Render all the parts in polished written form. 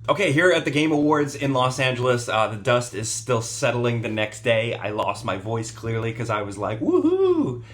Okay, here at the Game Awards in Los Angeles, the dust is still settling the next day. I lost my voice clearly because I was like, woohoo!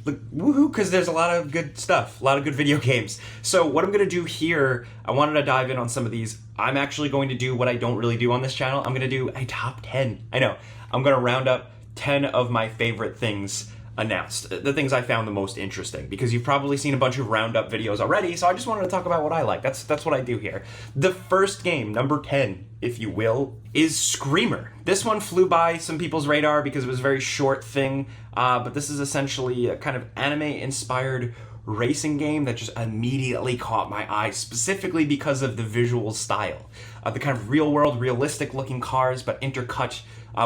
Like, woohoo, because there's a lot of good stuff, a lot of good video games. So what I'm going to do here, I wanted to dive in on some of these. I'm actually going to do what I don't really do on this channel. I'm going to do a top 10. I know. I'm going to round up 10 of my favorite things announced, the things I found the most interesting, because you've probably seen a bunch of roundup videos already, so I just wanted to talk about what I like. That's what I do here. The first game, number 10, if you will, is Screamer. This one flew by some people's radar because it was a very short thing, but this is essentially a kind of anime-inspired racing game that just immediately caught my eye, specifically because of the visual style. The kind of real-world, realistic-looking cars, but intercut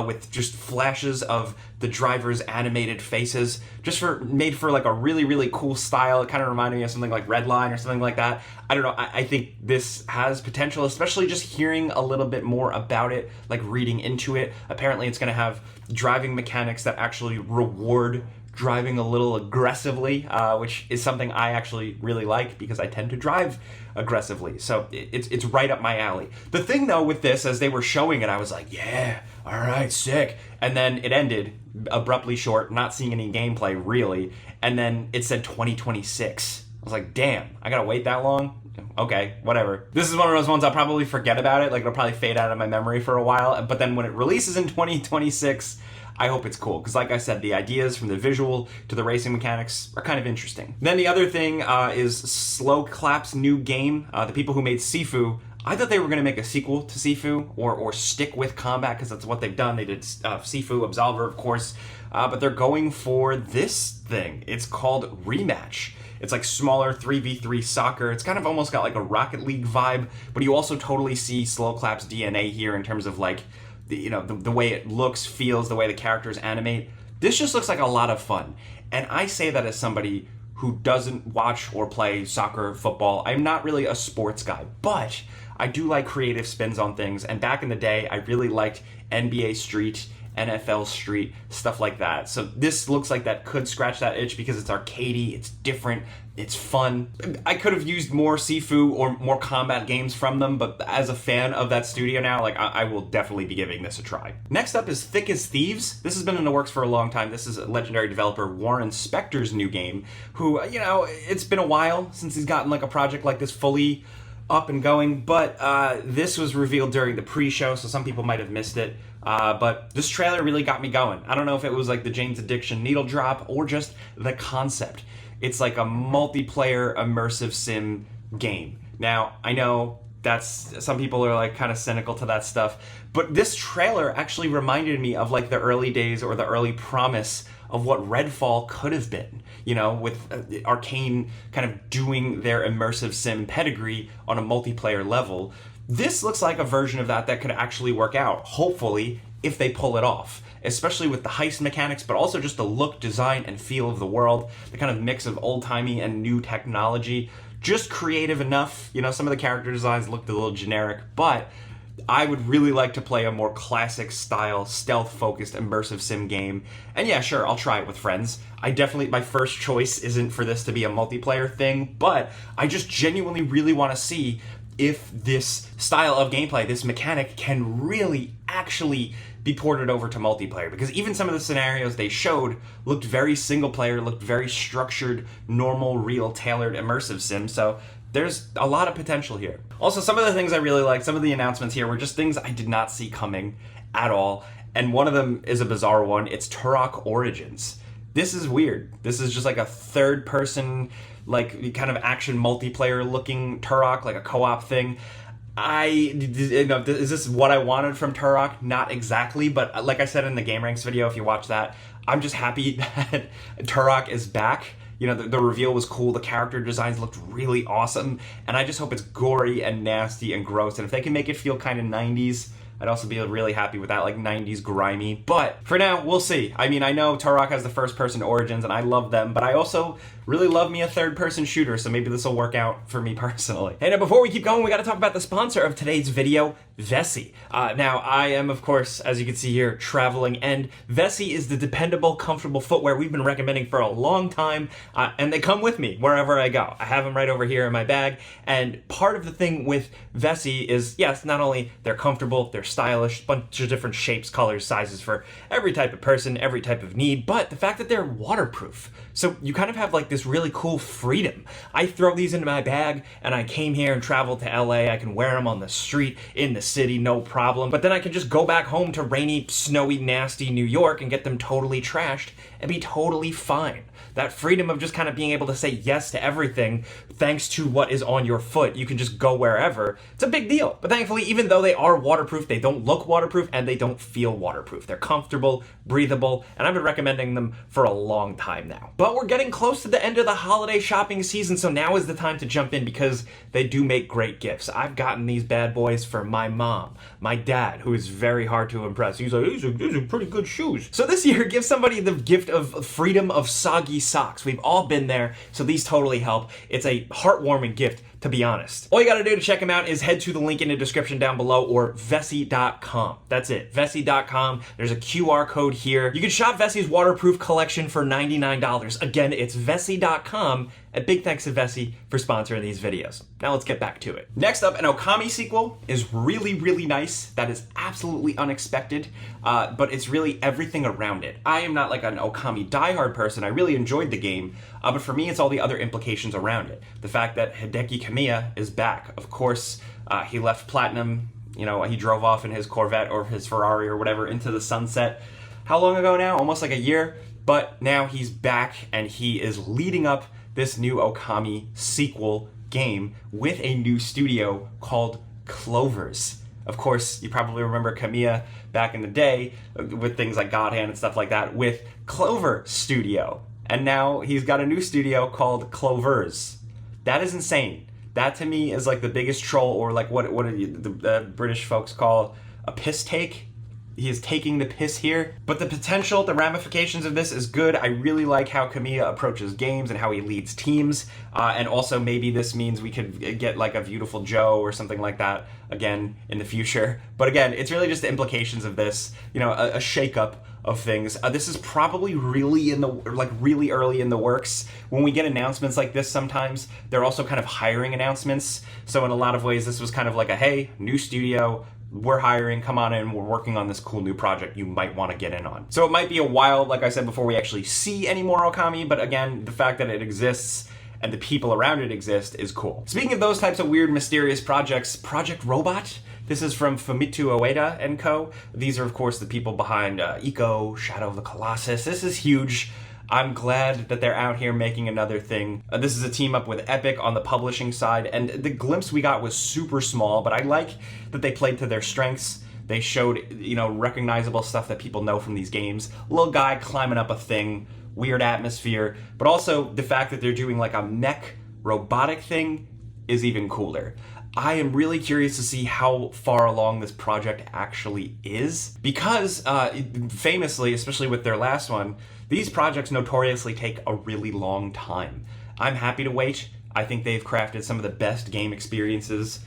with just flashes of the driver's animated faces, made for like a really, really cool style. It kind of reminded me of something like Redline or something like that. I don't know, I think this has potential, especially just hearing a little bit more about it, like reading into it. Apparently it's going to have driving mechanics that actually reward driving a little aggressively, which is something I actually really like because I tend to drive aggressively. So it's right up my alley. The thing though with this, as they were showing it, I was like, yeah, all right, sick. And then it ended abruptly short, not seeing any gameplay really. And then it said 2026. I was like, damn, I gotta wait that long? Okay, whatever. This is one of those ones I'll probably forget about it. Like, it'll probably fade out of my memory for a while. But then when it releases in 2026, I hope it's cool. Because like I said, the ideas from the visual to the racing mechanics are kind of interesting. Then the other thing is Slow Clap's new game. The people who made Sifu, I thought they were going to make a sequel to Sifu or stick with combat because that's what they've done. They did Sifu, Absolver, of course. But they're going for this thing. It's called Rematch. It's like smaller 3v3 soccer. It's kind of almost got like a Rocket League vibe, but you also totally see Slow Clap's DNA here in terms of like, the way it looks, feels, the way the characters animate. This just looks like a lot of fun. And I say that as somebody who doesn't watch or play soccer, football. I'm not really a sports guy, but I do like creative spins on things. And back in the day, I really liked NBA Street, NFL Street, stuff like that. So this looks like that could scratch that itch because it's arcadey, it's different, it's fun. I could have used more Sifu or more combat games from them, but as a fan of that studio now, like I will definitely be giving this a try. Next up is Thick as Thieves. This has been in the works for a long time. This is legendary developer Warren Spector's new game, who, it's been a while since he's gotten like a project like this fully up and going, but this was revealed during the pre-show, so some people might have missed it. But this trailer really got me going. I don't know if it was like the Jane's Addiction needle drop or just the concept. It's like a multiplayer immersive sim game. Now, I know some people are like kind of cynical to that stuff, but this trailer actually reminded me of like the early days or the early promise of what Redfall could have been, with Arcane kind of doing their immersive sim pedigree on a multiplayer level. This looks like a version of that could actually work out, hopefully, if they pull it off, especially with the heist mechanics, but also just the look, design, and feel of the world, the kind of mix of old-timey and new technology. Just creative enough. Some of the character designs looked a little generic, but I would really like to play a more classic style, stealth-focused, immersive sim game. And yeah, sure, I'll try it with friends. My first choice isn't for this to be a multiplayer thing, but I just genuinely really want to see if this style of gameplay, this mechanic, can really actually be ported over to multiplayer. Because even some of the scenarios they showed looked very single player, looked very structured, normal, real, tailored, immersive sim. So there's a lot of potential here. Also, some of the things I really liked, some of the announcements here were just things I did not see coming at all. And one of them is a bizarre one. It's Turok Origins. This is weird. This is just like a third person, like kind of action multiplayer looking Turok, like a co-op thing. Is this what I wanted from Turok? Not exactly, but like I said in the Game Ranks video, if you watch that, I'm just happy that Turok is back. The reveal was cool, the character designs looked really awesome, and I just hope it's gory and nasty and gross, and if they can make it feel kind of 90s, I'd also be really happy with that, like 90s grimy. But for now, we'll see. I mean, I know Turok has the first-person origins, and I love them, but I also really love me a third-person shooter, so maybe this will work out for me personally. Hey, now before we keep going, we gotta talk about the sponsor of today's video, Vessi. Now, I am, of course, as you can see here, traveling, and Vessi is the dependable, comfortable footwear we've been recommending for a long time, and they come with me wherever I go. I have them right over here in my bag, and part of the thing with Vessi is, yes, not only they're comfortable, they're stylish, bunch of different shapes, colors, sizes for every type of person, every type of need, but the fact that they're waterproof. So you kind of have like this really cool freedom. I throw these into my bag and I came here and traveled to LA. I can wear them on the street, in the city, no problem. But then I can just go back home to rainy, snowy, nasty New York and get them totally trashed and be totally fine. That freedom of just kind of being able to say yes to everything thanks to what is on your foot. You can just go wherever. It's a big deal. But thankfully, even though they are waterproof, they don't look waterproof and they don't feel waterproof. They're comfortable, breathable, and I've been recommending them for a long time now. But we're getting close to the end of the holiday shopping season, so now is the time to jump in because they do make great gifts. I've gotten these bad boys for my mom, my dad, who is very hard to impress. He's like, these are pretty good shoes. So this year, give somebody the gift of freedom of soggy socks. We've all been there, so these totally help. It's a heartwarming gift, to be honest. All you gotta do to check them out is head to the link in the description down below or Vessi.com. That's it, Vessi.com. There's a QR code here. You can shop Vessi's waterproof collection for $99. Again, it's Vessi.com. And big thanks to Vessi for sponsoring these videos. Now let's get back to it. Next up, an Okami sequel is really, really nice. That is absolutely unexpected, but it's really everything around it. I am not like an Okami diehard person. I really enjoyed the game, but for me, it's all the other implications around it. The fact that Hideki Kamiya is back. Of course, he left Platinum. You know, he drove off in his Corvette or his Ferrari or whatever into the sunset. How long ago now? Almost like a year. But now he's back and he is leading up this new Okami sequel game with a new studio called Clovers. Of course, you probably remember Kamiya back in the day with things like God Hand and stuff like that with Clover Studio. And now he's got a new studio called Clovers. That is insane. That to me is like the biggest troll, or like what the British folks call a piss take. He is taking the piss here. But the potential, the ramifications of this is good. I really like how Kamiya approaches games and how he leads teams. And also maybe this means we could get like a Beautiful Joe or something like that again in the future. But again, it's really just the implications of this, you know, a shakeup of things. This is probably really really early in the works. When we get announcements like this sometimes, they're also kind of hiring announcements. So in a lot of ways, this was kind of like a, hey, new studio, we're hiring, come on in, we're working on this cool new project you might want to get in on. So it might be a while, like I said, before we actually see any more Okami, but again, the fact that it exists and the people around it exist is cool. Speaking of those types of weird, mysterious projects, Project Robot. This is from Famitsu Ueda and co. These are, of course, the people behind Ico, Shadow of the Colossus. This is huge. I'm glad that they're out here making another thing. This is a team up with Epic on the publishing side, and the glimpse we got was super small, but I like that they played to their strengths. They showed, you know, recognizable stuff that people know from these games. Little guy climbing up a thing, weird atmosphere, but also the fact that they're doing like a mech robotic thing is even cooler. I am really curious to see how far along this project actually is, because famously, especially with their last one, these projects notoriously take a really long time. I'm happy to wait. I think they've crafted some of the best game experiences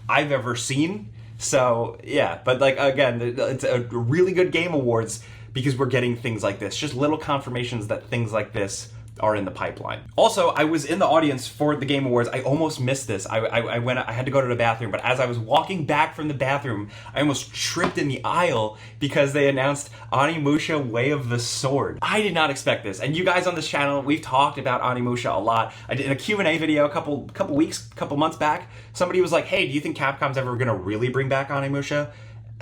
I've ever seen. So yeah, but like again, it's a really good Game Awards because we're getting things like this, just little confirmations that things like this are in the pipeline. Also, I was in the audience for the Game Awards. I almost missed this. I had to go to the bathroom, but as I was walking back from the bathroom, I almost tripped in the aisle because they announced Onimusha Way of the Sword. I did not expect this, and you guys on this channel, we've talked about Onimusha a lot. I did in a Q&A video a couple months back, somebody was like, hey, do you think Capcom's ever gonna really bring back Onimusha?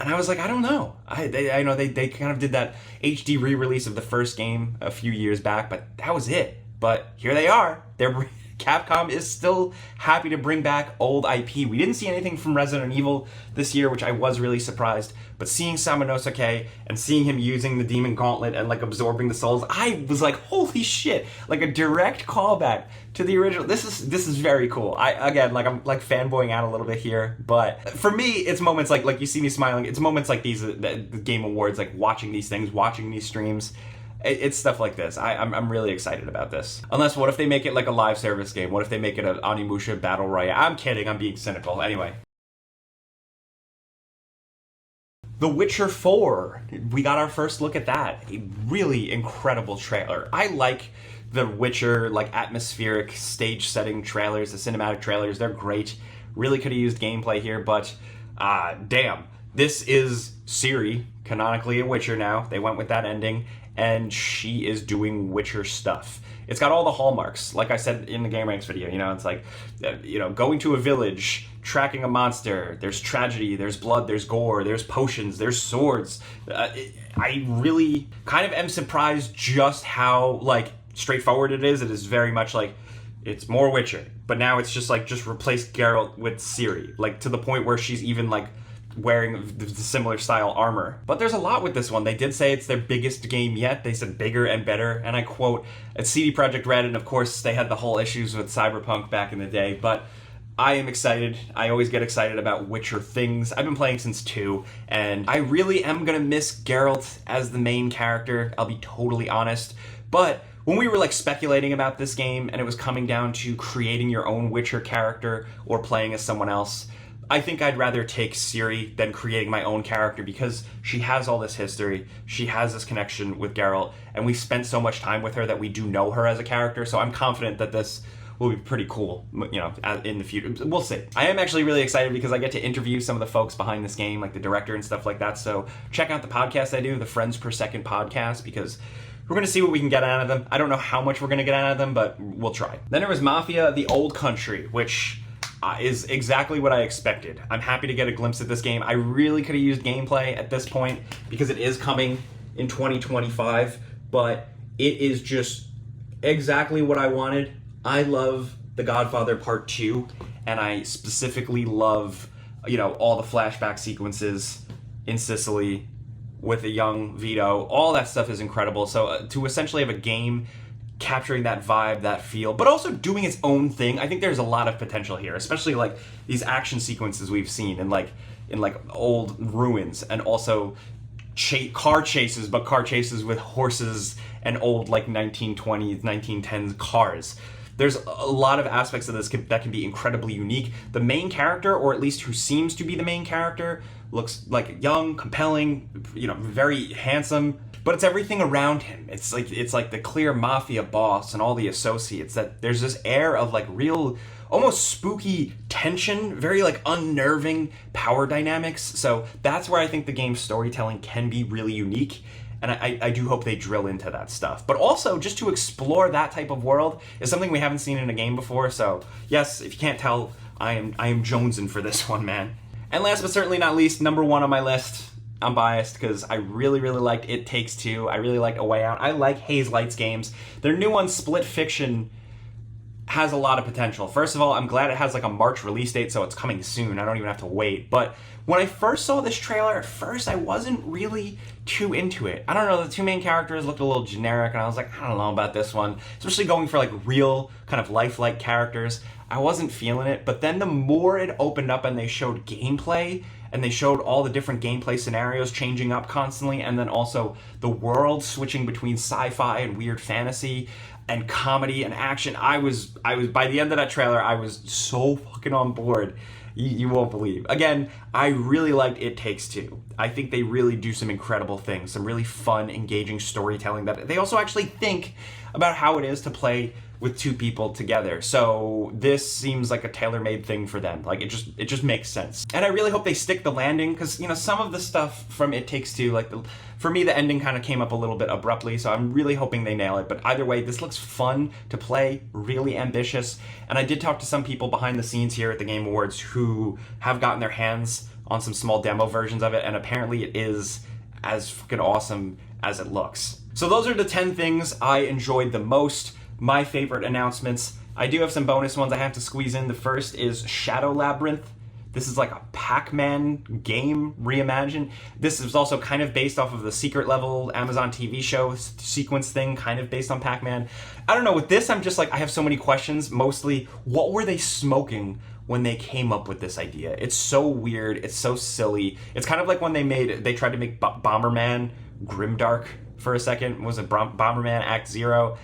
And I was like, I don't know. I know they kind of did that HD re-release of the first game a few years back, but that was it. But here they are. Capcom is still happy to bring back old IP. We didn't see anything from Resident Evil this year, which I was really surprised, but seeing Samanosuke and seeing him using the Demon Gauntlet and like absorbing the souls, I was like, holy shit, like a direct callback to the original. This is very cool. I'm like fanboying out a little bit here, but for me, it's moments like you see me smiling. It's moments like these, the Game Awards, like watching these things, watching these streams. It's stuff like this. I'm really excited about this. Unless, what if they make it like a live service game? What if they make it an Onimusha Battle Royale? I'm kidding, I'm being cynical. Anyway. The Witcher 4. We got our first look at that. A really incredible trailer. I like the Witcher, like, atmospheric stage setting trailers, the cinematic trailers. They're great. Really could have used gameplay here, but damn. This is Ciri, canonically a Witcher now. They went with that ending, and she is doing Witcher stuff. It's got all the hallmarks, like I said in the Game Ranks video, it's like, going to a village, tracking a monster, there's tragedy, there's blood, there's gore, there's potions, there's swords. I really kind of am surprised just how, like, straightforward it is. It is very much like, it's more Witcher, but now it's just replace Geralt with Ciri, like, to the point where she's even, like, wearing the similar style armor. But there's a lot with this one. They did say it's their biggest game yet. They said bigger and better, and I quote, it's CD Projekt Red, and of course they had the whole issues with Cyberpunk back in the day, but I am excited. I always get excited about Witcher things. I've been playing since 2, and I really am gonna miss Geralt as the main character, I'll be totally honest. But when we were like speculating about this game and it was coming down to creating your own Witcher character or playing as someone else, I think I'd rather take Ciri than creating my own character, because she has all this history, she has this connection with Geralt, and we've spent so much time with her that we do know her as a character, so I'm confident that this will be pretty cool, in the future. We'll see. I am actually really excited because I get to interview some of the folks behind this game, like the director and stuff like that, so check out the podcast I do, the Friends Per Second podcast, because we're going to see what we can get out of them. I don't know how much we're going to get out of them, but we'll try. Then there was Mafia: The Old Country, which is exactly what I expected. I'm happy to get a glimpse at this game. I really could have used gameplay at this point because it is coming in 2025, but it is just exactly what I wanted. I love The Godfather Part 2, and I specifically love, all the flashback sequences in Sicily with a young Vito. All that stuff is incredible. So to essentially have a game capturing that vibe, that feel, but also doing its own thing, I think there's a lot of potential here, especially like these action sequences we've seen in old ruins, and also car chases, but car chases with horses and old 1920s, 1910s cars. There's a lot of aspects of this that can be incredibly unique. The main character, or at least who seems to be the main character, looks like young, compelling, very handsome, but it's everything around him. It's like the clear mafia boss and all the associates, that there's this air of real, almost spooky tension, very unnerving power dynamics. So that's where I think the game's storytelling can be really unique. And I do hope they drill into that stuff. But also, just to explore that type of world is something we haven't seen in a game before. So yes, if you can't tell, I am jonesing for this one, man. And last but certainly not least, number 1 on my list, I'm biased because I really, really liked It Takes Two. I really liked A Way Out. I like Haze Light's games. Their new one, Split Fiction, has a lot of potential. First of all, I'm glad it has a March release date, so it's coming soon. I don't even have to wait. But when I first saw this trailer, at first I wasn't really too into it. I don't know, the two main characters looked a little generic, and I was like, I don't know about this one. Especially going for real, kind of lifelike characters. I wasn't feeling it, but then the more it opened up and they showed gameplay, and they showed all the different gameplay scenarios changing up constantly, and then also the world switching between sci-fi and weird fantasy and comedy and action. I was by the end of that trailer, I was so fucking on board. You won't believe. Again, I really liked It Takes Two. I think they really do some incredible things, some really fun, engaging storytelling, that they also actually think about how it is to play with two people together. So this seems like a tailor-made thing for them. It just makes sense. And I really hope they stick the landing, because some of the stuff from It Takes Two, for me the ending kind of came up a little bit abruptly, so I'm really hoping they nail it. But either way, this looks fun to play, really ambitious. And I did talk to some people behind the scenes here at the Game Awards who have gotten their hands on some small demo versions of it, and apparently it is as fucking awesome as it looks. So those are the 10 things I enjoyed the most. My favorite announcements. I do have some bonus ones I have to squeeze in. The first is Shadow Labyrinth. This is like a Pac-Man game reimagined. This is also kind of based off of the Secret Level Amazon TV show sequence thing, kind of based on Pac-Man. I don't know, with this I'm just like, I have so many questions. Mostly, what were they smoking when they came up with this idea? It's so weird, it's so silly. It's kind of like when they tried to make Bomberman grimdark for a second. Was it Bomberman Act Zero?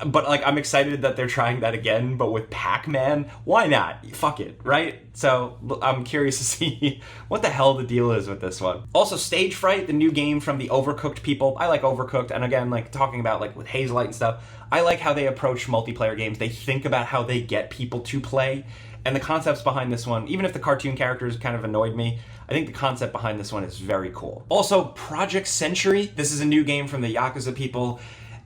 But like, I'm excited that they're trying that again, but with Pac-Man. Why not? Fuck it, right? So I'm curious to see what the hell the deal is with this one. Also, Stage Fright, the new game from the Overcooked people. I like Overcooked, and again, like talking about like with Hazelight and stuff, I like how they approach multiplayer games. They think about how they get people to play, and the concepts behind this one, even if the cartoon characters kind of annoyed me, I think the concept behind this one is very cool. Also, Project Century. This is a new game from the Yakuza people.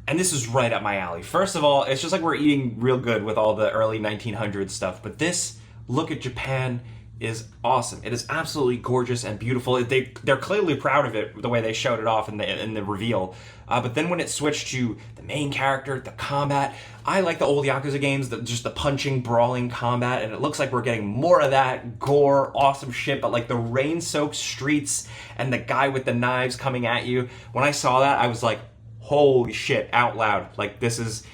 And this is right up my alley. First of all, it's just like we're eating real good with all the early 1900s stuff. But this look at Japan is awesome. It is absolutely gorgeous and beautiful. They're clearly proud of it, the way they showed it off in the reveal. But then when it switched to the main character, the combat, I like the old Yakuza games, just the punching, brawling combat, and it looks like we're getting more of that gore, awesome shit, but like the rain-soaked streets and the guy with the knives coming at you. When I saw that, I was like, holy shit, out loud. Like, this is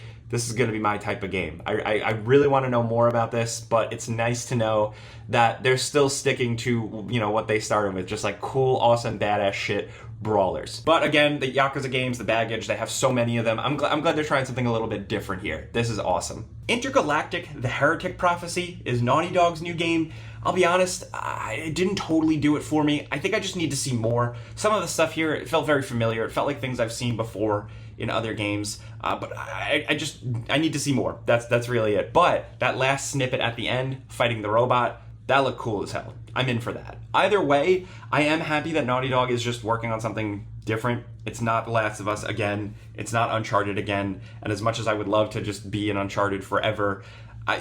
gonna be my type of game. I really want to know more about this, but it's nice to know that they're still sticking to, you know, what they started with, just like cool, awesome, badass shit brawlers. But again, the Yakuza games, the baggage, they have so many of them. I'm glad they're trying something a little bit different here. This is awesome. Intergalactic: The Heretic Prophecy is Naughty Dog's new game. I'll be honest, it didn't totally do it for me. I think I just need to see more. Some of the stuff here, it felt very familiar. It felt like things I've seen before in other games, but I need to see more. That's really it. But that last snippet at the end, fighting the robot, that looked cool as hell. I'm in for that. Either way, I am happy that Naughty Dog is just working on something different. It's not The Last of Us again. It's not Uncharted again. And as much as I would love to just be in Uncharted forever,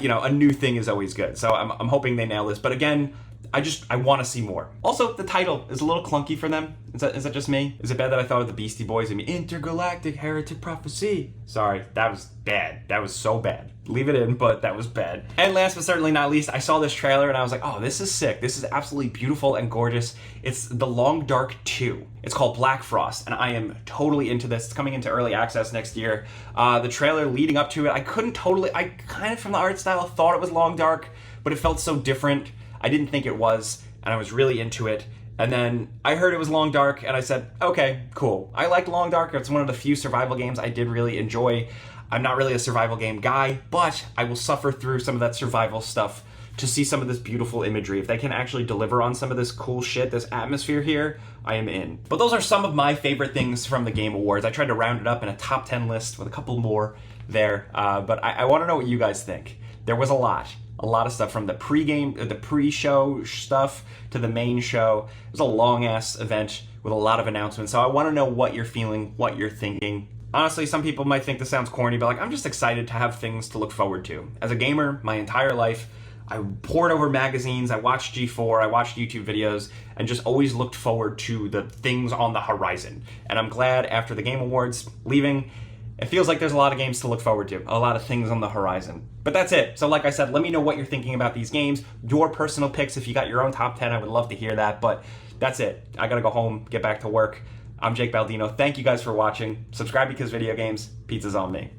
you know, a new thing is always good. So I'm hoping they nail this. But again, I want to see more. Also, the title is a little clunky for them. Is that just me? Is it bad that I thought of the Beastie Boys? I mean, Intergalactic Heretic Prophecy. Sorry, that was bad. That was so bad. Leave it in, but that was bad. And last but certainly not least, I saw this trailer and I was like, oh, this is sick. This is absolutely beautiful and gorgeous. It's The Long Dark 2. It's called Black Frost, and I am totally into this. It's coming into early access next year. The trailer leading up to it, I kind of from the art style thought it was Long Dark, but it felt so different. I didn't think it was, and I was really into it. And then I heard it was Long Dark, and I said, okay, cool. I liked Long Dark. It's one of the few survival games I did really enjoy. I'm not really a survival game guy, but I will suffer through some of that survival stuff to see some of this beautiful imagery. If they can actually deliver on some of this cool shit, this atmosphere here, I am in. But those are some of my favorite things from the Game Awards. I tried to round it up in a top 10 list with a couple more there, but I want to know what you guys think. There was a lot of stuff from the pre-show stuff to the main show. It was a long-ass event with a lot of announcements, so I want to know what you're feeling, what you're thinking. Honestly, some people might think this sounds corny, but like, I'm just excited to have things to look forward to. As a gamer, my entire life, I pored over magazines, I watched G4, I watched YouTube videos, and just always looked forward to the things on the horizon. And I'm glad after the Game Awards leaving, it feels like there's a lot of games to look forward to, a lot of things on the horizon. But that's it. So like I said, let me know what you're thinking about these games, your personal picks. If you got your own top 10, I would love to hear that. But that's it. I gotta go home, get back to work. I'm Jake Baldino. Thank you guys for watching. Subscribe because video games. Pizza's on me.